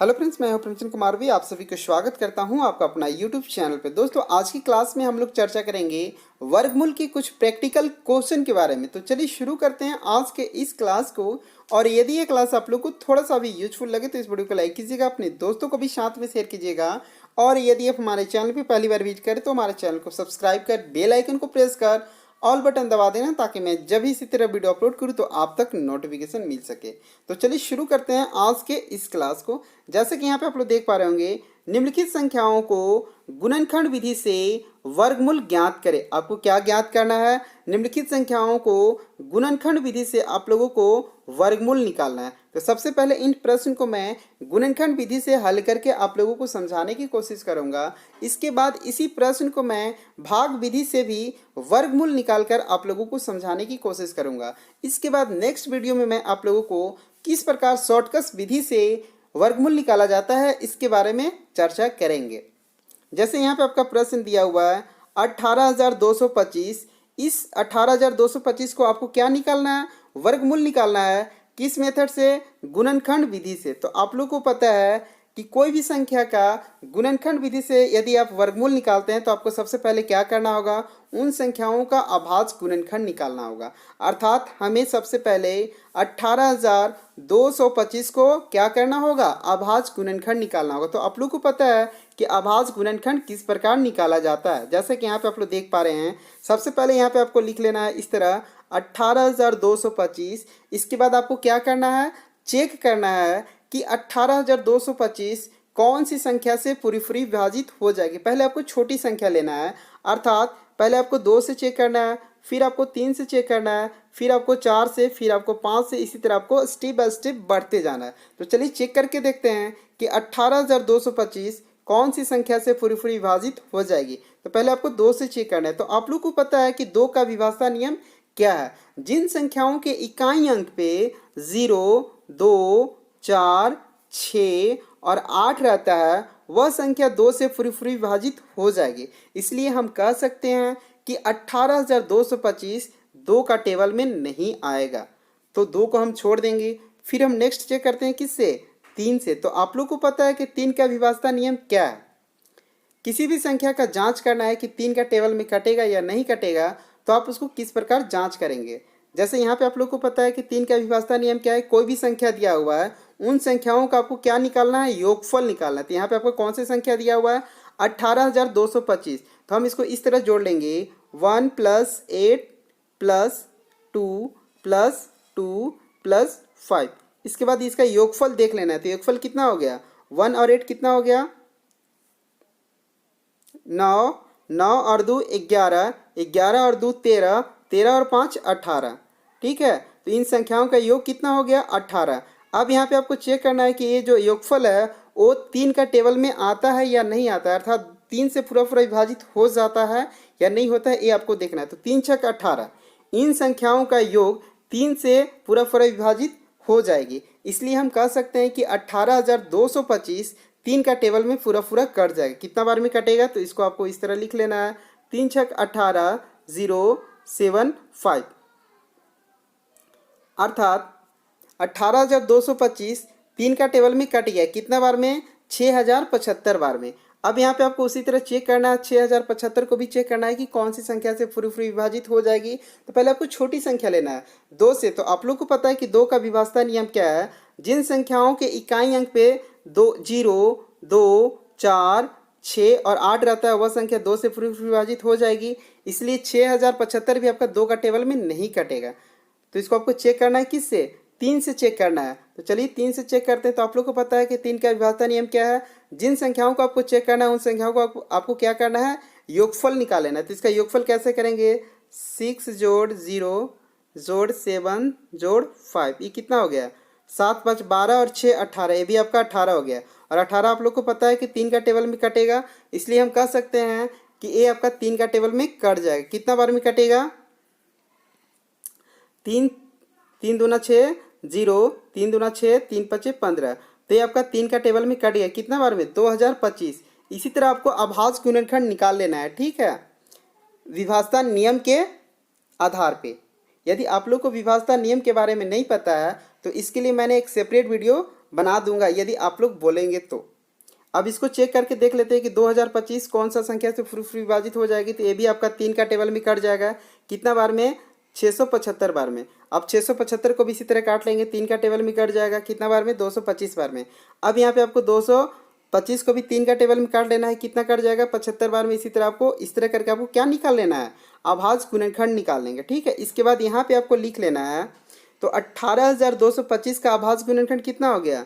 Hello friends, मैं हूं प्रिंसन कुमार भी आप सभी को स्वागत करता हूं आपका अपना यूट्यूब चैनल पे। दोस्तों, आज की क्लास में हम लोग चर्चा करेंगे वर्गमूल की कुछ प्रैक्टिकल क्वेश्चन के बारे में। तो चलिए शुरू करते हैं आज के इस क्लास को। और यदि ये क्लास आप लोग को थोड़ा सा भी यूजफुल लगे तो इस वीडियो को लाइक कीजिएगा, अपने दोस्तों को भी साथ में शेयर कीजिएगा। और यदि आप हमारे चैनल पर पहली बार विजिट करें तो हमारे चैनल को सब्सक्राइब कर बेल आइकन को प्रेस कर ऑल बटन दबा देना, ताकि मैं जब भी इसी तरह वीडियो अपलोड करूँ तो आप तक नोटिफिकेशन मिल सके। तो चलिए शुरू करते हैं आज के इस क्लास को। जैसे कि यहाँ पे आप लोग देख पा रहे होंगे, निम्नलिखित संख्याओं को गुणनखंड विधि से वर्गमूल ज्ञात करें। आपको क्या ज्ञात करना है? निम्नलिखित संख्याओं को गुणनखंड विधि से आप लोगों को वर्गमूल निकालना है। तो सबसे पहले इन प्रश्न को मैं गुणनखंड विधि से हल करके आप लोगों को समझाने की कोशिश करूंगा। इसके बाद इसी प्रश्न को मैं भाग विधि से भी वर्गमूल निकालकर आप लोगों को समझाने की कोशिश करूंगा। इसके बाद नेक्स्ट वीडियो में मैं आप लोगों को किस प्रकार शॉर्टकट विधि से वर्गमूल निकाला जाता है इसके बारे में चर्चा करेंगे। जैसे यहाँ पे आपका प्रश्न दिया हुआ है 18,225। इस 18,225 को आपको क्या निकालना है? वर्गमूल निकालना है। किस मेथड से? गुणनखंड विधि से। तो आप लोग को पता है कि कोई भी संख्या का गुणनखंड विधि से यदि आप वर्गमूल निकालते हैं तो आपको सबसे पहले क्या करना होगा? उन संख्याओं का अभाज्य गुणनखंड निकालना होगा। अर्थात हमें सबसे पहले 18,225 को क्या करना होगा? अभाज्य गुणनखंड निकालना होगा। तो आप लोग को पता है कि अभाज्य गुणनखंड किस प्रकार निकाला जाता है। जैसे कि यहाँ पे आप लोग देख पा रहे हैं, सबसे पहले यहाँ पे आपको लिख लेना है इस तरह 18,225। इसके बाद आपको क्या करना है? चेक करना है कि 18,225 कौन सी संख्या से पूरी विभाजित हो जाएगी। पहले आपको छोटी संख्या लेना है, अर्थात पहले आपको 2 से चेक करना है, फिर आपको 3 से चेक करना है, फिर आपको 4 से, फिर आपको 5 से, इसी तरह आपको स्टेप बाय स्टेप बढ़ते जाना है। तो चलिए चेक करके देखते हैं कि 18,225 कौन सी संख्या से पूरी विभाजित हो जाएगी। तो पहले आपको 2 से चेक करना है। तो आप लोग को पता है कि 2 का विभाज्यता नियम क्या है? जिन संख्याओं के इकाई अंक पे 0, 2, 4, 6 और 8 रहता है वह संख्या 2 से पूरी विभाजित हो जाएगी। इसलिए हम कह सकते हैं कि 18,225 2 का टेबल में नहीं आएगा। तो 2 को हम छोड़ देंगे। फिर हम नेक्स्ट चेक करते हैं किससे? 3 से। तो आप लोग को पता है कि 3 का विभाज्यता नियम क्या है? किसी भी संख्या का जांच करना है कि 3 का टेबल में कटेगा या नहीं कटेगा, तो आप उसको किस प्रकार जांच करेंगे? जैसे यहाँ पे आप लोग को पता है कि 3 का विभाज्यता नियम क्या है? कोई भी संख्या दिया हुआ है, उन संख्याओं का आपको क्या निकालना है? योगफल निकालना है। तो यहाँ पे आपको कौन सी संख्या दिया हुआ है? 18,225। तो हम इसको इस तरह जोड़ लेंगे, 1 + 8 + 2 + 2 + 5। इसके बाद इसका योगफल देख लेना है। तो योगफल कितना हो गया? 1 और 8 कितना हो गया? 9, 9 और 2 11, 11 और 2 13, 13 और 5 18। ठीक है, तो इन संख्याओं का योग कितना हो गया? 18। अब यहाँ पे आपको चेक करना है कि ये जो योगफल है वो 3 का टेबल में आता है या नहीं आता है, अर्थात 3 से पूरा विभाजित हो जाता है या नहीं होता है, ये आपको देखना है। तो 3 × 6 = 18। इन संख्याओं का योग 3 से पूरा विभाजित हो जाएगी। इसलिए हम कह सकते हैं कि 18,225 3 का टेबल में पूरा कट जाएगा। कितना बार में कटेगा? तो इसको आपको इस तरह लिख लेना है, 3 × 6 = 18, 075। अर्थात 18,225 3 का टेबल में कट गया। कितना बार में? 6,075 बार में। अब यहाँ पे आपको उसी तरह चेक करना है, 6,075 को भी चेक करना है कि कौन सी संख्या से पूरी विभाजित हो जाएगी। तो पहले आपको छोटी संख्या लेना है, 2 से। तो आप लोग को पता है कि 2 का विभाज्यता नियम क्या है? जिन संख्याओं के इकाई अंक पे 0, 2, 4, 6 और 8 रहता है वह संख्या 2 से पूरी विभाजित हो जाएगी। इसलिए 6,075 भी आपका 2 का टेबल में नहीं कटेगा। तो इसको आपको चेक करना है किससे? 3 से चेक करना है। तो चलिए 3 से चेक करते हैं। तो आप लोग को पता है कि 3 का विभाज्यता नियम क्या है? जिन संख्याओं को आपको चेक करना है उन संख्याओं को आपको क्या करना है? योगफल निकाल लेना है। तो इसका योगफल कैसे करेंगे? 6 + 0 + 7 + 5, ये कितना हो गया? 7 × 5 = 12 और 6 = 18, ये भी आपका 18 हो गया। और 18 आप लोग को पता है कि 3 का टेबल में कटेगा, इसलिए हम कह सकते हैं कि ये आपका 3 का टेबल में कट जाएगा। कितना बार में कटेगा? 3 3 दूना 6, 0, 3 दूना 6, 3 × 5 = 15। तो ये आपका 3 का टेबल में कट गया। कितना बार में? 2025। इसी तरह आपको अभाज्य गुणनखंड निकाल लेना है। ठीक है, विभाज्यता नियम के आधार पे। यदि आप लोग को विभाज्यता नियम के बारे में नहीं पता है तो इसके लिए मैंने एक सेपरेट वीडियो बना दूंगा यदि आप लोग बोलेंगे तो। अब इसको चेक करके देख लेते हैं कि 2025 कौन सा संख्या से विभाजित हो जाएगी। तो ये भी आपका 3 का टेबल में कट जाएगा। कितना बार में? 675 बार में। अब 675 को भी इसी तरह काट लेंगे, 3 का टेबल में कट जाएगा। कितना बार में? 225 बार में। अब यहाँ पे आपको 225 को भी 3 का टेबल में काट लेना है। कितना कट जाएगा? 75 बार में। इसी तरह आपको इस तरह करके आपको क्या निकाल लेना है? अभाज्य गुणनखंड निकाल लेंगे। ठीक है, इसके बाद यहाँ पे आपको लिख लेना है। तो 18,225 का अभाज्य गुणनखंड कितना हो गया?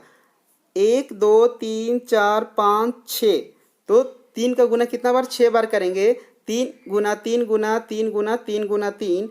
1 2 3 4 5 6। तो 3 का गुना कितना बार? 6 बार करेंगे। 3 गुना 3 गुना 3 गुना 3 गुना 3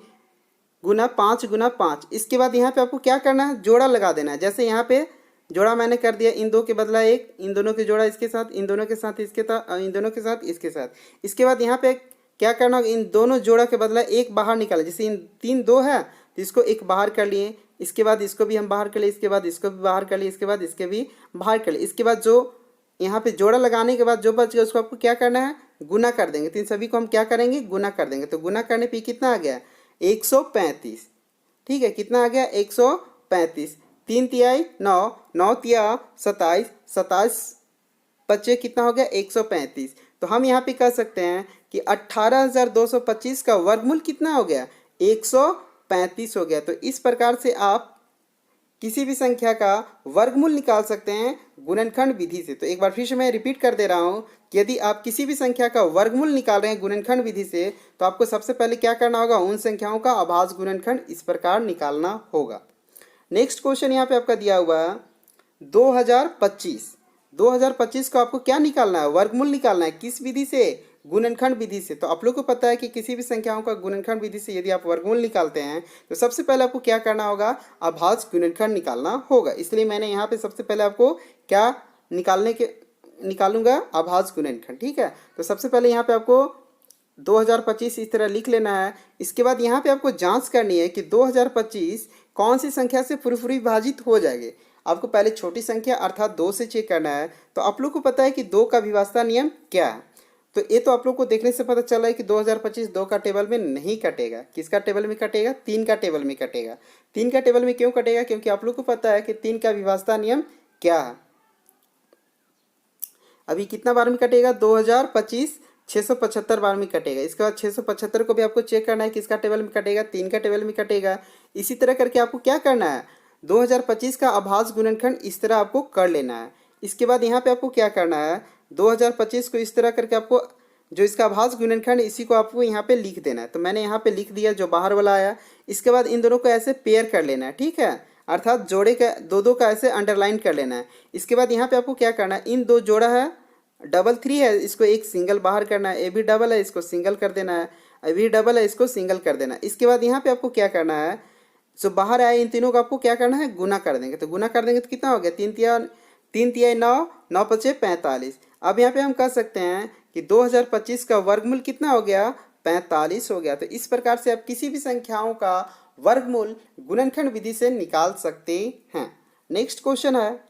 गुना 5 गुना 5। इसके बाद यहाँ पे आपको क्या करना है? जोड़ा लगा देना है। जैसे यहाँ पे जोड़ा मैंने कर दिया, इन दो के बदला एक, इन दोनों के जोड़ा इसके साथ, इन दोनों के साथ इसके साथ, इन दोनों के साथ इसके साथ। इसके बाद यहाँ पे क्या करना होगा? इन दोनों जोड़ा के बदला एक बाहर निकाले। जैसे इन 3 2 है तो इसको एक बाहर कर लिए, इसके बाद इसको भी हम बाहर कर लिए, इसके बाद इसको भी बाहर कर लिए, इसके बाद इसके भी बाहर कर लिए। इसके बाद जो यहाँ पे जोड़ा लगाने के बाद जो बच गया उसको आपको क्या करना है? गुना कर देंगे। तो इन सभी को हम क्या करेंगे? गुना कर देंगे। तो गुना करने पे कितना आ गया? 135। ठीक है, कितना आ गया? 135। 3 तिहाई 9, 9 तिया 27, 27 बच्चे कितना हो गया? 135। तो हम यहाँ पे कह सकते हैं कि 18,225 का वर्गमूल कितना हो गया? 135 हो गया। तो इस प्रकार से आप किसी भी संख्या का वर्गमूल निकाल सकते हैं गुणनखंड विधि से। तो एक बार फिर से मैं रिपीट कर दे रहा हूँ कि यदि आप किसी भी संख्या का वर्गमूल निकाल रहे हैं गुणनखंड विधि से तो आपको सबसे पहले क्या करना होगा? उन संख्याओं का अभाज्य गुणनखंड इस प्रकार निकालना होगा। नेक्स्ट क्वेश्चन यहाँ पे आपका दिया हुआ है 2025। 2025 को आपको क्या निकालना है? वर्गमूल निकालना है। किस विधि से? गुणनखंड विधि से। तो आप लोग को पता है कि किसी भी संख्याओं का गुणनखंड विधि से यदि आप वर्गमूल निकालते हैं तो सबसे पहले आपको क्या करना होगा? अभाज्य गुणनखंड निकालना होगा। इसलिए मैंने यहाँ पे सबसे पहले आपको क्या निकालूंगा? अभाज्य गुणनखंड। ठीक है, तो सबसे पहले यहाँ पे आपको 2025 इस तरह लिख लेना है। इसके बाद यहाँ पे आपको जांच करनी है कि 2025 कौन सी संख्या से पूर्व विभाजित हो जाएंगे। आपको पहले छोटी संख्या अर्थात 2 से चेक करना है। तो आप लोग को पता है कि 2 का विभाज्यता नियम क्या है। तो ये तो आप लोग को देखने से पता चल रहा है कि 2025 2 का टेबल में नहीं कटेगा। किसका टेबल में कटेगा? 3 का टेबल में कटेगा। 3 का टेबल में क्यों कटेगा? क्योंकि आप लोग को पता है कि 3 का विभाज्यता नियम क्या है। अभी कितना बार में कटेगा? 2025 675 बार में कटेगा। इसके बाद 675 को भी आपको चेक करना है किसका टेबल में कटेगा? 3 का टेबल में कटेगा। इसी तरह करके आपको क्या करना है? 2025 का अभाज्य गुणनखंड इस तरह आपको कर लेना है। इसके बाद यहाँ पे आपको क्या करना है? 2025 को इस तरह करके आपको जो इसका अभाज्य गुणनखंड इसी को आपको यहाँ पे लिख देना है। तो मैंने यहाँ पे लिख दिया जो बाहर वाला आया। इसके बाद इन दोनों को ऐसे पेयर कर लेना है। ठीक है, अर्थात जोड़े का दो का ऐसे अंडरलाइन कर लेना है। इसके बाद यहाँ पे आपको क्या करना है? इन दो जोड़ा है, डबल 3 है, इसको एक सिंगल बाहर करना है। ए भी डबल है, इसको सिंगल कर देना है। ए भी डबल है, इसको सिंगल कर देना है। इसके बाद यहाँ पे आपको क्या करना है? जो बाहर आए इन तीनों को आपको क्या करना है? गुना कर देंगे। तो गुना कर देंगे तो कितना हो गया? 3 तिया 9, 9 पचे 45। अब यहाँ पे हम कह सकते हैं कि 2025 का वर्गमूल कितना हो गया? 45 हो गया। तो इस प्रकार से आप किसी भी संख्याओं का वर्गमूल गुणनखंड विधि से निकाल सकते हैं। नेक्स्ट क्वेश्चन है,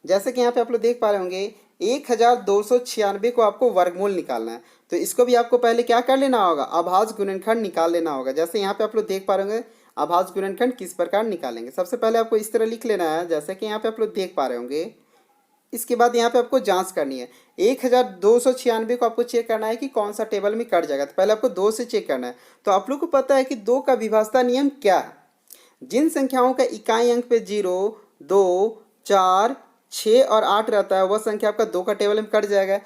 जैसे कि यहाँ पे आप लोग देख पा रहे होंगे 1296 को आपको वर्गमूल निकालना है। तो इसको भी आपको पहले क्या कर लेना होगा? अभाज्य गुणनखंड निकाल लेना होगा। जैसे यहाँ पे आप लोग देख पा रहे होंगे अभाज्य गुणनखंड किस प्रकार निकालेंगे। सबसे पहले आपको इस तरह लिख लेना है जैसे कि यहाँ पे आप लोग देख पा रहे होंगे। इसके बाद यहाँ पे आपको जांच करनी है। 1296 को आपको चेक करना है कि कौन सा टेबल में कट जाएगा। तो पहले आपको 2 से चेक करना है। तो आप लोग को पता है कि 2 का विभाज्यता नियम क्या है? जिन संख्याओं का इकाई अंक पे 0, 2, 4, 6 और 8 रहता है वह संख्या आपका 2 का टेबल में कट जाएगा।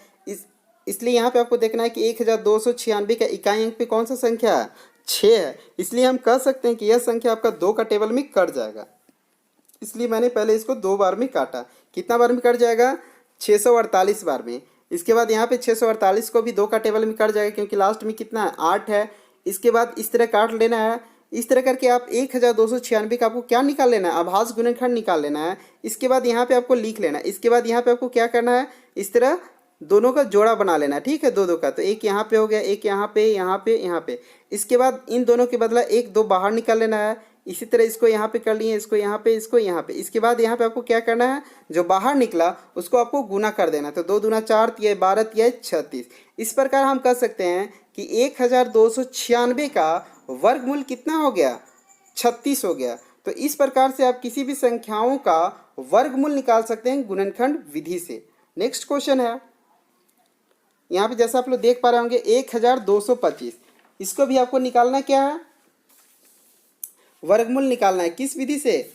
इसलिए यहाँ पे आपको देखना है कि 1296 का इकाई अंक पे कौन सा संख्या है? 6 है। इसलिए हम कह सकते हैं कि यह संख्या आपका 2 का टेबल में कट जाएगा। इसलिए मैंने पहले इसको 2 बार में काटा। कितना बार में कट जाएगा? 648 बार में। इसके बाद यहाँ पे 648 को भी 2 का टेबल में कट जाएगा क्योंकि लास्ट में कितना है? 8 है। इसके बाद इस तरह काट लेना है। इस तरह करके आप 1296 का आपको क्या निकाल लेना है? अभाज्य गुणनखंड निकाल लेना है। इसके बाद यहाँ पे आपको लिख लेना है। इसके बाद यहाँ पे आपको क्या करना है? इस तरह दोनों का जोड़ा बना लेना है। ठीक है, दो का। तो एक यहाँ पे हो गया, एक यहाँ पे, यहाँ पे, यहाँ पे। इसके बाद इन दोनों के बदला 1 2 बाहर निकाल लेना है। इसी तरह इसको यहाँ पे कर लिए, इसको यहाँ पे, इसको यहाँ पे। इसके बाद यहाँ पे आपको क्या करना है? जो बाहर निकला उसको आपको गुना कर देना। तो 2 दूना 4 तिया 12 तिया 36। इस प्रकार हम कह सकते हैं कि 1296 का वर्गमूल कितना हो गया? 36 हो गया। तो इस प्रकार से आप किसी भी संख्याओं का वर्गमूल निकाल सकते हैं गुणनखंड विधि से। नेक्स्ट क्वेश्चन है, यहाँ पे जैसा आप लोग देख पा रहे होंगे 1225, इसको भी आपको निकालना क्या है, वर्गमूल निकालना है। किस विधि से,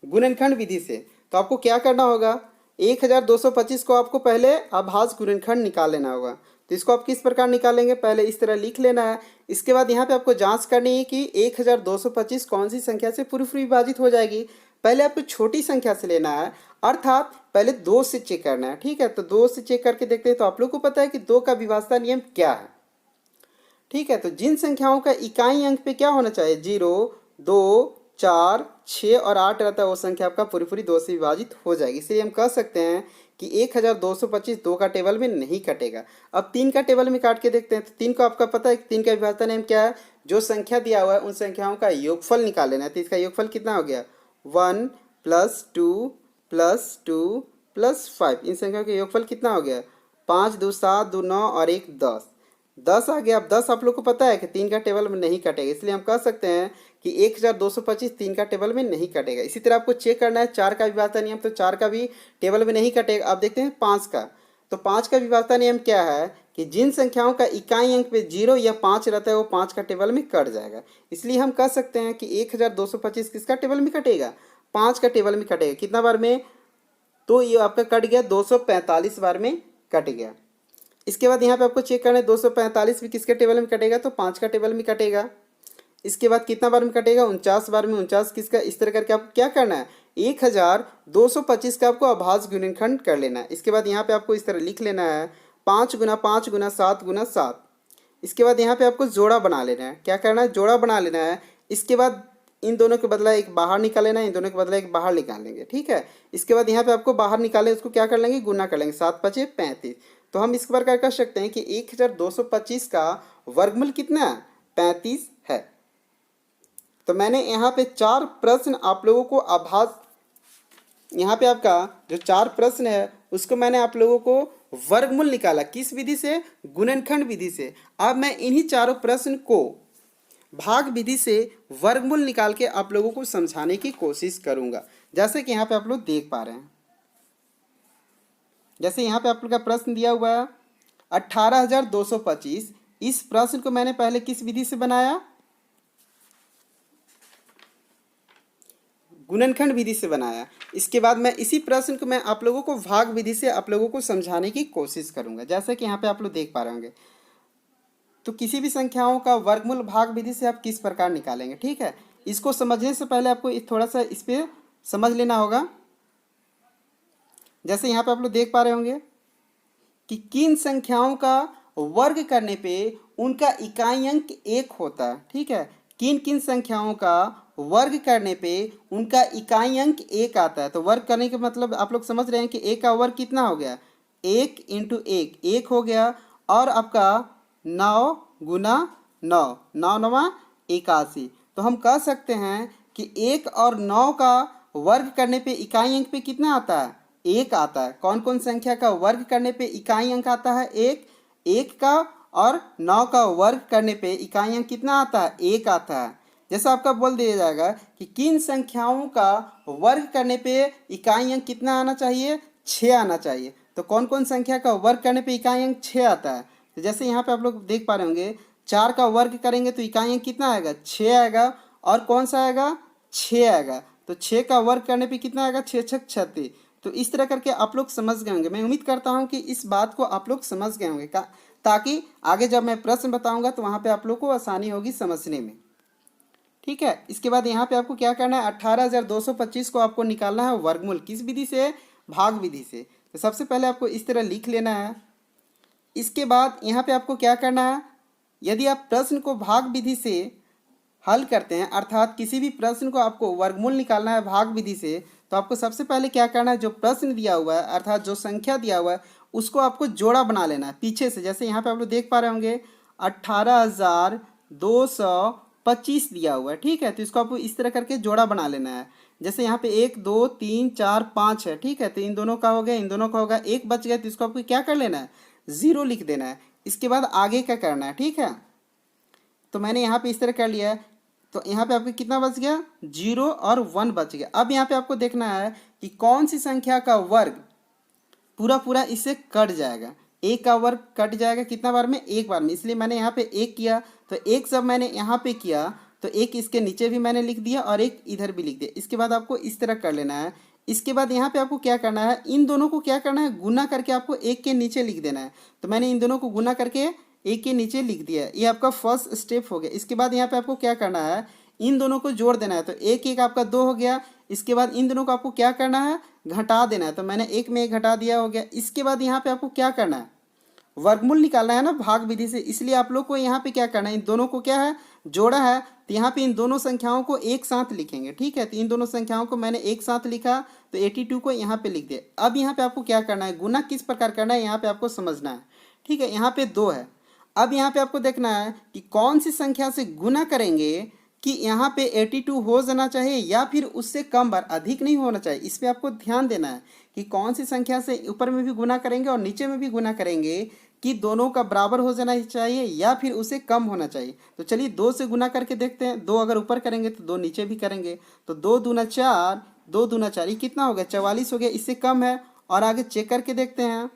गुणनखंड विधि से। तो आपको क्या करना होगा, 1225 को आपको पहले अभाज्य गुणनखंड निकाल लेना होगा। तो इसको आप किस प्रकार निकालेंगे, पहले इस तरह लिख लेना है। इसके बाद यहाँ पे आपको जांच करनी है कि 1225 कौन सी संख्या से पूर्व विभाजित हो जाएगी। पहले आपको छोटी संख्या से लेना है, अर्थात पहले 2 से चेक करना है। ठीक है, तो 2 से चेक करके देखते हैं। तो आप लोग को पता है कि 2 का विभाज्यता नियम क्या है। ठीक है, तो जिन संख्याओं का इकाई अंक पे क्या होना चाहिए, 0, 2, 4, 6 और 8 रहता है, वो संख्या आपका पूरी 2 से विभाजित हो जाएगी। इसलिए हम कह सकते हैं कि 1225 2 का टेबल में नहीं कटेगा। अब 3 का टेबल में काट के देखते हैं। तो 3 को आपका पता है, 3 का विभाज्यता नियम क्या है, जो संख्या दिया हुआ है उन संख्याओं का योगफल निकाल लेना है। तो इसका योगफल कितना हो गया, 1 + 2 + 2 + 5। इन संख्याओं का योगफल कितना हो गया, 5 2 7 2 9 और 1 10, 10 आ गया। अब 10 आप लोग को पता है कि 3 का टेबल में नहीं कटेगा, इसलिए हम कह सकते हैं कि 1225 3 का टेबल में नहीं कटेगा। इसी तरह आपको चेक करना है 4 का विभाज्यता नियम, तो 4 का भी टेबल में नहीं कटेगा। अब देखते हैं 5 का। तो 5 का विभाज्यता नियम क्या है कि जिन संख्याओं का इकाई अंक पे 0 या 5 रहता है वो 5 का टेबल में कट जाएगा। इसलिए हम कह सकते हैं कि 1225 किसका टेबल में कटेगा, 5 का टेबल में कटेगा। कितना बार में, तो ये आपका कट गया 245 बार में कट गया। इसके बाद यहाँ पे आपको चेक करना है 245 भी किसके टेबल में कटेगा, तो 5 का टेबल में कटेगा। इसके बाद कितना बार में कटेगा, 49 बार में। 49 किसका, इस तरह करके आपको क्या करना है, 1225 का आपको अभाज्य गुणनखंड कर लेना है। इसके बाद यहाँ पे आपको इस तरह लिख लेना है 5 × 5 × 7 × 7। इसके बाद यहाँ पे आपको जोड़ा बना लेना है। क्या करना है, जोड़ा बना लेना है। इसके बाद इन दोनों के बदला एक बाहर निकाल लेना है, इन दोनों के बदला एक बाहर निकाल लेंगे। ठीक है, इसके बाद यहाँ पे आपको बाहर निकालें, उसको क्या कर लेंगे, गुना कर लेंगे, 7 × 5 = 35। तो हम इस प्रकार कर सकते हैं कि 1225 का वर्गमूल कितना है, 35 है। तो मैंने यहाँ पे 4 प्रश्न आप लोगों को यहाँ पे आपका जो 4 प्रश्न है उसको मैंने आप लोगों को वर्गमूल निकाला, किस विधि से, गुणनखंड विधि से। अब मैं इन्हीं चारों प्रश्न को भाग विधि से वर्गमूल निकाल के आप लोगों को समझाने की कोशिश करूंगा। जैसे कि यहाँ पे आप लोग देख पा रहे हैं, जैसे यहाँ पे आप लोग का प्रश्न दिया हुआ है 18225। इस प्रश्न को मैंने पहले किस विधि से बनाया, गुणनखंड विधि से बनाया। इसके बाद मैं इसी प्रश्न को मैं आप लोगों को भाग विधि से आप लोगों को समझाने की कोशिश करूंगा। जैसे कि यहाँ पे आप लोग देख पा रहे होंगे, तो किसी भी संख्याओं का वर्गमूल भाग विधि से आप किस प्रकार निकालेंगे। ठीक है, इसको समझने से पहले आपको थोड़ा सा इस पर समझ लेना होगा। जैसे यहाँ पे आप लोग देख पा रहे होंगे कि किन संख्याओं का वर्ग करने पे उनका इकाई अंक 1 होता है। ठीक है, किन किन संख्याओं का वर्ग करने पे उनका इकाई अंक 1 आता है। तो वर्ग करने का मतलब आप लोग समझ रहे हैं कि 1 का वर्ग कितना हो गया, 1 × 1 1 हो गया, और आपका 9 × 9 9 9 81। तो हम कह सकते हैं कि 1 और 9 का वर्ग करने पे इकाई अंक पे कितना आता है, 1 आता है। कौन कौन संख्या का वर्ग करने पे इकाई अंक आता है, 1 1 का, और 9 का वर्ग करने पे इकाई अंक कितना आता है, 1 आता है। जैसा आपका बोल दिया जाएगा कि किन संख्याओं का वर्ग करने पे इकाई अंक कितना आना चाहिए, 6 आना चाहिए। तो कौन कौन संख्या का वर्ग करने पे इकाई अंक 6 आता है। तो जैसे यहाँ पे आप लोग देख पा रहे होंगे 4 का वर्ग करेंगे तो इकाई अंक कितना आएगा, 6 आएगा, और कौन सा आएगा, 6 आएगा। तो 6 का वर्ग करने पे कितना आएगा, 6 × 6 = 36। तो इस तरह करके आप लोग समझ गए होंगे। मैं उम्मीद करता हूँ कि इस बात को आप लोग समझ गए होंगे, ताकि आगे जब मैं प्रश्न बताऊंगा तो वहाँ पे आप लोग को आसानी होगी समझने में। ठीक है, इसके बाद यहाँ पे आपको क्या करना है, 18225 को आपको निकालना है वर्गमूल, किस विधि से, भाग विधि से। तो सबसे पहले आपको इस तरह लिख लेना है। इसके बाद यहाँ पे आपको क्या करना है, यदि आप प्रश्न को भाग विधि से हल करते हैं, अर्थात किसी भी प्रश्न को आपको वर्गमूल निकालना है भाग विधि से, तो आपको सबसे पहले क्या करना है, जो प्रश्न दिया हुआ है अर्थात जो संख्या दिया हुआ है उसको आपको जोड़ा बना लेना है पीछे से। जैसे यहाँ पे आप लोग देख पा रहे होंगे 18225 दिया हुआ है। ठीक है, तो इसको आपको इस तरह करके जोड़ा बना लेना है। जैसे यहाँ पे 1 2 3 4 5 है। ठीक है, तो इन दोनों का हो गया, इन दोनों का होगा, एक बच गया, तो इसको आपको क्या कर लेना है, 0 लिख देना है। इसके बाद आगे क्या करना है। ठीक है, तो मैंने यहाँ पे इस तरह कर लिया है तो यहाँ पे आपका कितना बच गया, 0 और 1 बच गया। अब यहाँ पे आपको देखना है कि कौन सी संख्या का वर्ग पूरा पूरा इससे कट जाएगा। एक का वर्ग कट जाएगा कितना बार में, एक बार में, इसलिए मैंने यहाँ पे एक किया। तो एक जब मैंने यहाँ पे किया तो एक इसके नीचे भी मैंने लिख दिया और एक इधर भी लिख दिया। इसके बाद आपको इस तरह कर लेना है। इसके बाद यहाँ पे आपको क्या करना है, इन दोनों को क्या करना है, गुना करके आपको एक के नीचे लिख देना है। तो मैंने इन दोनों को गुना करके एक के नीचे लिख दिया है। ये आपका फर्स्ट स्टेप हो गया। इसके बाद यहाँ पे आपको क्या करना है, इन दोनों को जोड़ देना है। तो एक एक आपका 2 हो गया। इसके बाद इन दोनों को आपको क्या करना है, घटा देना है। तो मैंने एक में एक घटा दिया, हो गया। इसके बाद यहाँ पे आपको क्या करना है, वर्गमूल निकालना है ना भाग विधि से, इसलिए आप लोग को यहाँ पे क्या करना है, इन दोनों को क्या है, जोड़ा है। तो यहाँ पे इन दोनों संख्याओं को एक साथ लिखेंगे, ठीक है। तो इन दोनों संख्याओं को मैंने एक साथ लिखा, तो 82 को यहाँ पे लिख दिया। अब यहाँ पे आपको क्या करना है, गुना किस प्रकार करना है यहाँ पे आपको समझना है, ठीक है। यहाँ पे 2 है। अब यहाँ पे आपको देखना है कि कौन सी संख्या से गुना करेंगे कि यहाँ पे 82 हो जाना चाहिए या फिर उससे कम बार, अधिक नहीं होना चाहिए। इस पर आपको ध्यान देना है कि कौन सी संख्या से ऊपर में भी गुना करेंगे और नीचे में भी गुना करेंगे कि दोनों का बराबर हो जाना चाहिए या फिर उससे कम होना चाहिए। तो चलिए 2 से गुना करके देखते हैं। 2 अगर ऊपर करेंगे तो 2 नीचे भी करेंगे। तो 2 दूना 4, 2 दूना 4, ये कितना हो गया, 44 हो गया। इससे कम है। और आगे चेक करके देखते हैं।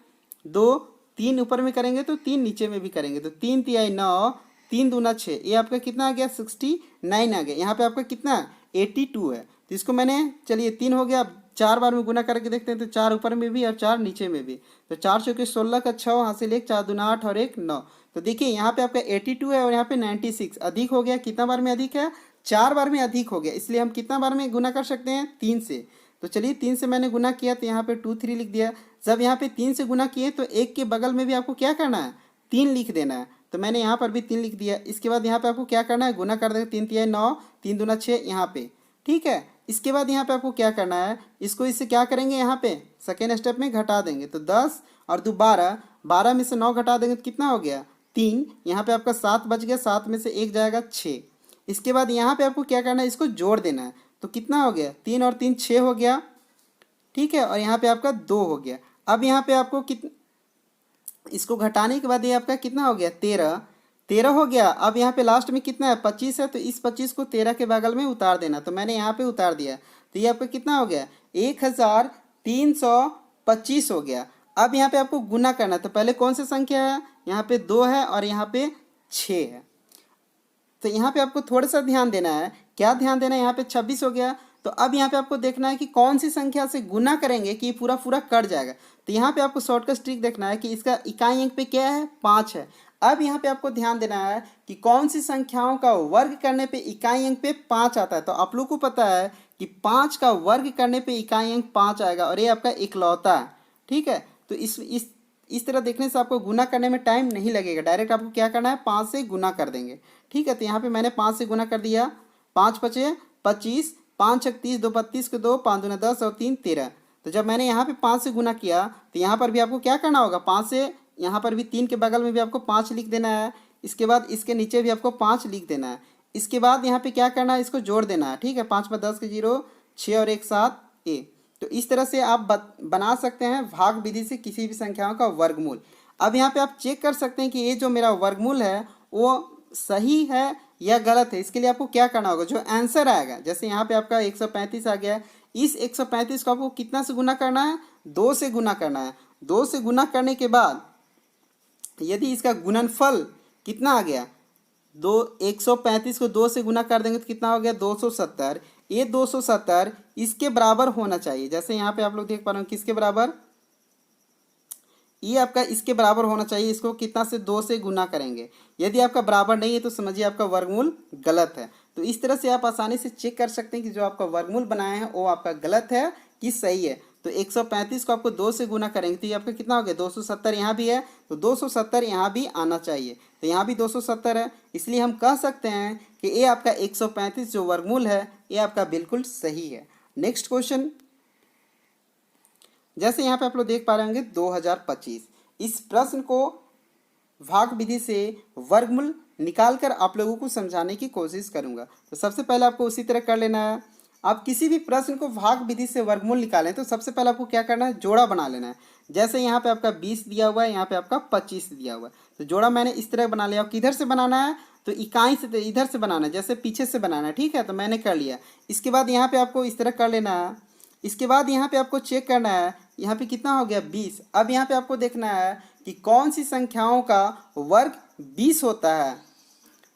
2 3 ऊपर में करेंगे तो 3 नीचे में भी करेंगे। तो 3 तिहाई 9, 3 दूना 6, ये आपका कितना आ गया, 69 आ गया। यहाँ पे आपका कितना 82 है। तो इसको मैंने, चलिए 3 हो गया, 4 बार में गुना करके देखते हैं। तो 4 ऊपर में भी और 4 नीचे में भी। तो 4 चौके 16 का 6 हासिल 1, 4 दूना 8 और 1 9। तो देखिए यहाँ पे आपका 82 है और यहाँ पे 96 अधिक हो गया। कितना बार में अधिक है, 4 बार में अधिक हो गया। इसलिए हम कितना बार में गुना कर सकते हैं, 3 से। तो चलिए 3 से मैंने गुना किया तो यहाँ पे 2 3 लिख दिया। जब यहाँ पे 3 से गुना किए तो एक के बगल में भी आपको क्या करना है, 3 लिख देना है। तो मैंने यहाँ पर भी 3 लिख दिया। इसके बाद यहाँ पे आपको क्या करना है, गुना कर देंगे। 3 तिहाई 9, 3 दूना 6 यहाँ पे, ठीक है। इसके बाद यहाँ पे आपको क्या करना है, इसको इससे क्या करेंगे, यहाँ पे सेकेंड स्टेप में घटा देंगे। तो 10 और 2 12, 12 में से 9 घटा देंगे तो कितना हो गया, 3। यहाँ पे आपका 7 बच गया, 7 में से 1 जाएगा 6। इसके बाद यहाँ पे आपको क्या करना है, इसको जोड़ देना है। तो कितना हो गया, 3 और 3 6 हो गया, ठीक है। और यहाँ पे आपका 2 हो गया। अब यहाँ पे आपको इसको घटाने के बाद ये आपका कितना हो गया, 13 हो गया। अब यहाँ पे लास्ट में कितना है, 25 है। तो इस 25 को 13 के बगल में उतार देना। तो मैंने यहाँ पे उतार दिया। तो ये आपका कितना हो गया, 1325 हो गया। अब यहाँ पे आपको गुना करना है। तो पहले कौन सी संख्या है, यहाँ पे 2 है और यहाँ पे 6 है। तो यहाँ पे आपको थोड़ा सा ध्यान देना है। क्या ध्यान देना है, यहाँ पे 26 हो गया। तो अब यहाँ पे आपको देखना है कि कौन सी संख्या से गुना करेंगे कि पूरा पूरा कट जाएगा। तो यहाँ पे आपको शॉर्टकट ट्रिक देखना है कि इसका इकाई अंक पे क्या है, 5 है। अब यहाँ पे आपको ध्यान देना है कि कौन सी संख्याओं का वर्ग करने पे इकाई अंक पे 5 आता है। तो आप लोग को पता है कि 5 का वर्ग करने पे इकाई अंक 5 आएगा और ये आपका इकलौता है, ठीक है। तो इस तरह देखने से आपको गुना करने में टाइम नहीं लगेगा। डायरेक्ट आपको क्या करना है, 5 से गुना कर देंगे, ठीक है। तो यहाँ पे मैंने 5 से गुना कर दिया। 5 5 25, 5 6 30, 2 32 के 2, 5 दूना 10 और 3 13। तो जब मैंने यहाँ पे 5 से गुना किया तो यहाँ पर भी आपको क्या करना होगा, 5 से यहाँ पर भी 3 के बगल में भी आपको 5 लिख देना है। इसके बाद इसके नीचे भी आपको 5 लिख देना है। इसके बाद यहाँ पे क्या करना है, इसको जोड़ देना है, ठीक है। 5 में 10 के 0, 6 और 1 7 ए। तो इस तरह से आप बना सकते हैं भाग विधि से किसी भी संख्याओं का वर्गमूल। अब यहाँ पे आप चेक कर सकते हैं कि ये जो मेरा वर्गमूल है वो सही है या गलत है। इसके लिए आपको क्या करना होगा, जो आंसर आएगा, जैसे यहाँ पे आपका 135 आ गया, इस 135 को आपको कितना से गुना करना है, 2 से गुना करना है। 2 से गुना करने के बाद यदि इसका गुणनफल कितना आ गया, 135 को 2 से गुना कर देंगे तो कितना हो गया, 270। ये 270 इसके बराबर होना चाहिए। जैसे यहाँ पे आप लोग देख पा रहे हो, किसके बराबर, ये आपका इसके बराबर होना चाहिए। इसको कितना से, 2 से गुना करेंगे। यदि आपका बराबर नहीं है तो समझिए आपका वर्गमूल गलत है। तो इस तरह से आप आसानी से चेक कर सकते हैं कि जो आपका वर्गमूल बनाया है वो आपका गलत है कि सही है। तो 135 को आपको 2 से गुना करेंगे तो ये आपका कितना हो गया, 270 यहाँ भी है तो 270 यहाँ भी आना चाहिए। तो यहाँ भी 270 है, इसलिए हम कह सकते हैं कि ये आपका 135 जो वर्गमूल है ये आपका बिल्कुल सही है। नेक्स्ट क्वेश्चन, जैसे यहाँ पे आप लोग देख पा रहे होंगे 2025। इस प्रश्न को भाग विधि से वर्गमूल निकालकर आप लोगों को समझाने की कोशिश करूंगा। तो सबसे पहले आपको उसी तरह कर लेना है। आप किसी भी प्रश्न को भाग विधि से वर्गमूल निकालें तो सबसे पहले आपको क्या करना है, जोड़ा बना लेना है। जैसे यहाँ पे आपका 20 दिया हुआ है, यहाँ पे आपका 25 दिया हुआ है, तो जोड़ा मैंने इस तरह बना लिया। किधर से बनाना है, तो इकाई से इधर से बनाना है, जैसे पीछे से बनाना है, ठीक है। तो मैंने कर लिया। इसके बाद यहाँ पे आपको इस तरह कर लेना है। इसके बाद यहाँ पे आपको चेक करना है, यहाँ पे कितना हो गया 20। अब यहाँ पे आपको देखना है कि कौन सी संख्याओं का वर्ग 20 होता है।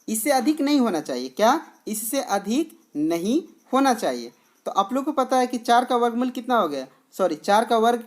इससे अधिक नहीं होना चाहिए, क्या, इससे अधिक नहीं होना चाहिए। तो आप लोग को पता है कि 4 का वर्गमूल कितना हो गया, सॉरी 4 का वर्ग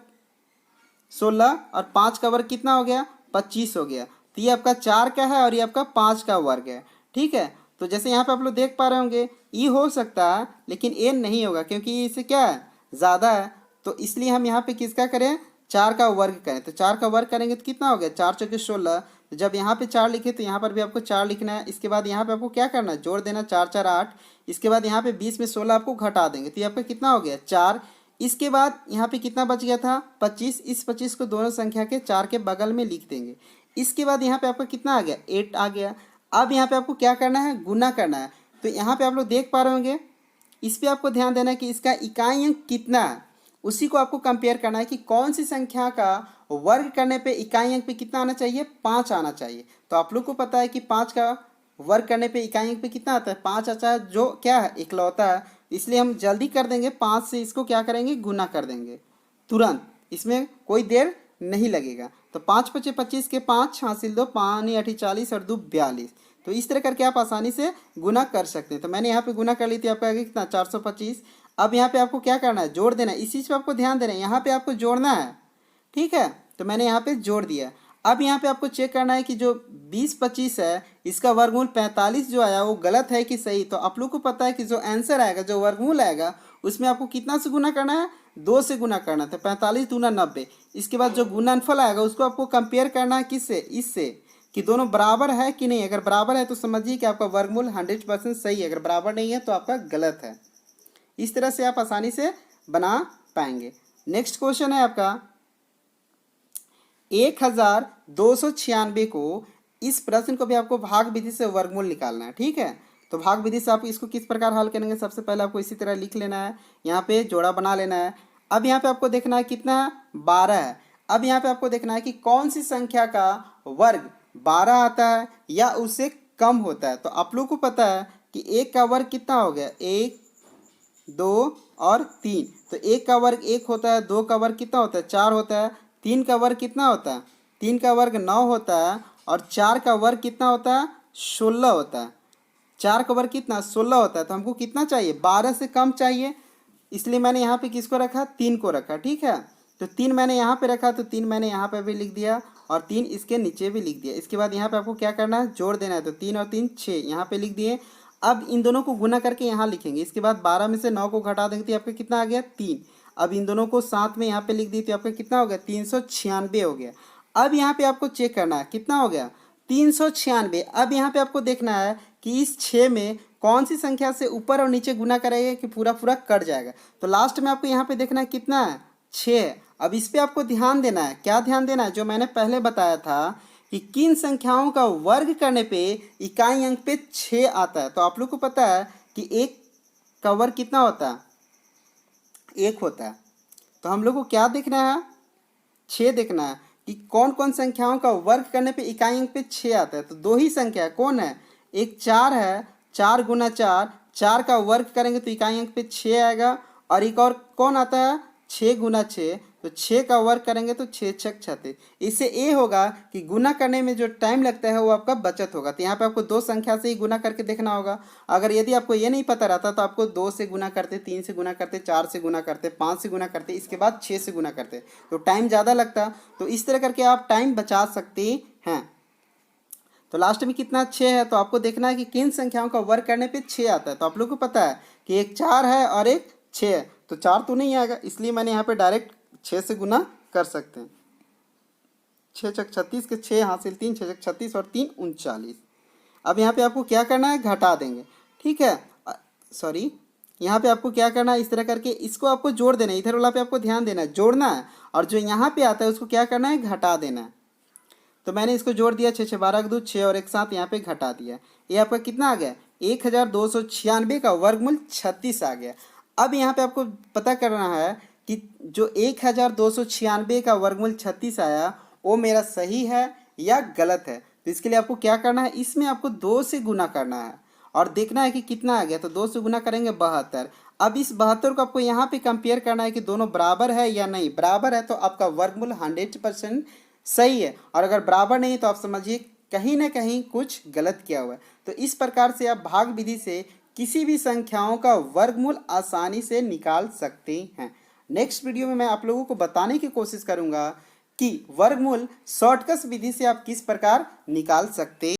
16 और 5 का वर्ग कितना हो गया 25 हो गया। तो ये आपका 4 का है और ये आपका 5 का वर्ग है, ठीक है। तो जैसे यहाँ पे आप लोग देख पा रहे होंगे ई हो सकता है लेकिन ए नहीं होगा, क्योंकि ये इससे क्या है ज़्यादा है। तो इसलिए हम यहाँ पे किसका करें, 4 का वर्ग करें। तो 4 का वर्ग करेंगे तो कितना हो गया 4 चौके 16। तो जब यहाँ पे 4 लिखे तो यहाँ पर भी आपको 4 लिखना है। इसके बाद यहाँ पे आपको क्या करना है, जोड़ देना, 4 4 8। इसके बाद यहाँ पे 20 में 16 आपको घटा देंगे, तो ये आपका कितना हो गया 4। इसके बाद यहाँ पे कितना बच गया था 25। इस 25 को दोनों संख्या के 4 के बगल में लिख देंगे। इसके बाद यहाँ पे आपका कितना आ गया 8 आ गया। अब यहाँ पे आपको क्या करना है, गुना करना है। तो यहाँ पे आप लोग देख पा रहे होंगे, इस पर आपको ध्यान देना है कि इसका इकाई अंक कितना है, उसी को आपको कंपेयर करना है कि कौन सी संख्या का वर्ग करने पे इकाई अंक पे कितना आना चाहिए, 5 आना चाहिए। तो आप लोग को पता है कि 5 का वर्ग करने पे इकाई अंक पे कितना आता है 5 आता है, जो क्या है इकलौता है। इसलिए हम जल्दी कर देंगे, 5 से इसको क्या करेंगे गुना कर देंगे तुरंत, इसमें कोई देर नहीं लगेगा। तो 5 पचे 25 के 5 हासिल 2, 5 8 40 और 2 42। तो इस तरह करके आप आसानी से गुना कर सकते हैं। तो मैंने यहाँ पे गुना कर ली थी, आपका आगे कितना 425। अब यहाँ पे आपको क्या करना है, जोड़ देना है। इस चीज़ पे आपको ध्यान देना है, यहाँ पे आपको जोड़ना है, ठीक है। तो मैंने यहाँ पे जोड़ दिया। अब यहाँ पे आपको चेक करना है कि जो 20 25 है इसका वर्गमूल 45 जो आया वो गलत है कि सही। तो आप लोग को पता है कि जो आंसर आएगा, जो वर्गमूल आएगा, उसमें आपको कितना से गुना करना है, 2 से गुना करना है। तो 45 दूना 90। इसके बाद जो गुणनफल आएगा उसको आपको कंपेयर करना है किससे, इससे, कि दोनों बराबर है कि नहीं। अगर बराबर है तो समझिए कि आपका वर्गमूल 100% सही है, अगर बराबर नहीं है तो आपका गलत है। इस तरह से आप आसानी से बना पाएंगे। नेक्स्ट क्वेश्चन है आपका 1296 को, इस प्रश्न को भी आपको भाग विधि से वर्गमूल निकालना है, ठीक है। तो भाग विधि से आप इसको किस प्रकार हल करेंगे, सबसे पहले आपको इसी तरह लिख लेना है, यहाँ पे जोड़ा बना लेना है। अब यहाँ पे आपको देखना है कितना है 12 है। अब यहाँ पे आपको देखना है कि कौन सी संख्या का वर्ग 12 आता है या उससे कम होता है। तो आप लोग को पता है कि 1 का वर्ग कितना हो गया, 1 2 और 3। तो 1 का वर्ग 1 होता है, 2 का वर्ग कितना होता है 4 होता है, 3 का वर्ग कितना होता है, 3 का वर्ग 9 होता है, और 4 का वर्ग कितना होता है 16 होता है। 4 का वर्ग कितना 16 होता है। तो हमको कितना चाहिए 12 से कम चाहिए, इसलिए मैंने यहाँ पे किसको रखा 3 को रखा, ठीक है। तो 3 मैंने यहाँ पे रखा, तो 3 मैंने यहाँ पे भी लिख दिया और 3 इसके नीचे भी लिख दिया। इसके बाद यहाँ पे आपको क्या करना है, जोड़ देना है। तो 3 और 3 6 यहाँ पे लिख दिए। अब इन दोनों को गुना करके यहाँ लिखेंगे। इसके बाद 12 में से 9 को घटा देंगे तो आपका कितना आ गया 3। अब इन दोनों को साथ में यहाँ पे लिख दी तो आपका कितना हो गया 396 हो गया। अब यहाँ पे आपको चेक करना है कितना हो गया 396। अब यहाँ पे आपको देखना है कि इस 6 में कौन सी संख्या से ऊपर और नीचे गुना करेगा कि पूरा पूरा कट जाएगा। तो लास्ट में आपको यहाँ पे देखना है कितना है 6 है। अब इस पर आपको ध्यान देना है, क्या ध्यान देना है, जो मैंने पहले बताया था कि किन संख्याओं का वर्ग करने पे इकाई अंक पे 6 आता है। तो आप लोग को पता है कि 1 का वर्ग कितना होता है 1 होता है। तो हम लोग को क्या देखना है 6 देखना है कि कौन कौन संख्याओं का वर्ग करने पे इकाई अंक पे 6 आता है। तो 2 ही संख्या है, कौन है, एक 4 है, 4 गुना 4, 4 का वर्ग करेंगे तो इकाई अंक पे 6 आएगा। और एक और कौन आता है 6 गुना 6, तो 6 का वर्ग करेंगे तो 6 छक 36। इससे ये होगा कि गुना करने में जो टाइम लगता है वो आपका बचत होगा। तो यहाँ पे आपको 2 संख्या से ही गुना करके देखना होगा। अगर यदि आपको ये नहीं पता रहता तो आपको 2 से गुना करते, 3 से गुना करते, 4 से गुना करते, 5 से गुना करते, इसके बाद 6 से गुना करते, तो टाइम ज़्यादा लगता। तो इस तरह करके आप टाइम बचा सकते हैं। तो लास्ट में कितना 6 है। तो आपको देखना है कि किन संख्याओं का वर्ग करने पे 6 आता है। तो आप लोग को पता है कि एक 4 है और एक 6 है। तो 4 तो नहीं आएगा, इसलिए मैंने यहाँ पे डायरेक्ट 6 से गुना कर सकते हैं। 6 छक 36 के 6 हासिल 3, 6 छक 36 और 3 39। अब यहाँ पे आपको क्या करना है घटा देंगे, ठीक है। सॉरी, यहाँ पे आपको क्या करना है इस तरह करके इसको आपको जोड़ देना है। इधर वाला पे आपको ध्यान देना है, जोड़ना है, और जो यहाँ पे आता है उसको क्या करना है घटा देना है। तो मैंने इसको जोड़ दिया, 6 6 12 2 6 और एक साथ यहाँ पे घटा दिया। ये आपका कितना आ गया 1296 का वर्गमूल 36 आ गया। अब यहाँ पे आपको पता करना है कि जो 1296 का वर्गमूल 36 आया वो मेरा सही है या गलत है। तो इसके लिए आपको क्या करना है, इसमें आपको 2 से गुना करना है और देखना है कि कितना आ गया। तो 2 से गुना करेंगे 72। अब इस 72 को आपको यहाँ पे कंपेयर करना है कि दोनों बराबर है या नहीं। बराबर है तो आपका वर्गमूल 100% सही है, और अगर बराबर नहीं तो आप समझिए कहीं ना कहीं कुछ गलत किया हुआ है। तो इस प्रकार से आप भाग विधि से किसी भी संख्याओं का वर्गमूल आसानी से निकाल सकते हैं। नेक्स्ट वीडियो में मैं आप लोगों को बताने की कोशिश करूंगा कि वर्गमूल शॉर्टकट विधि से आप किस प्रकार निकाल सकते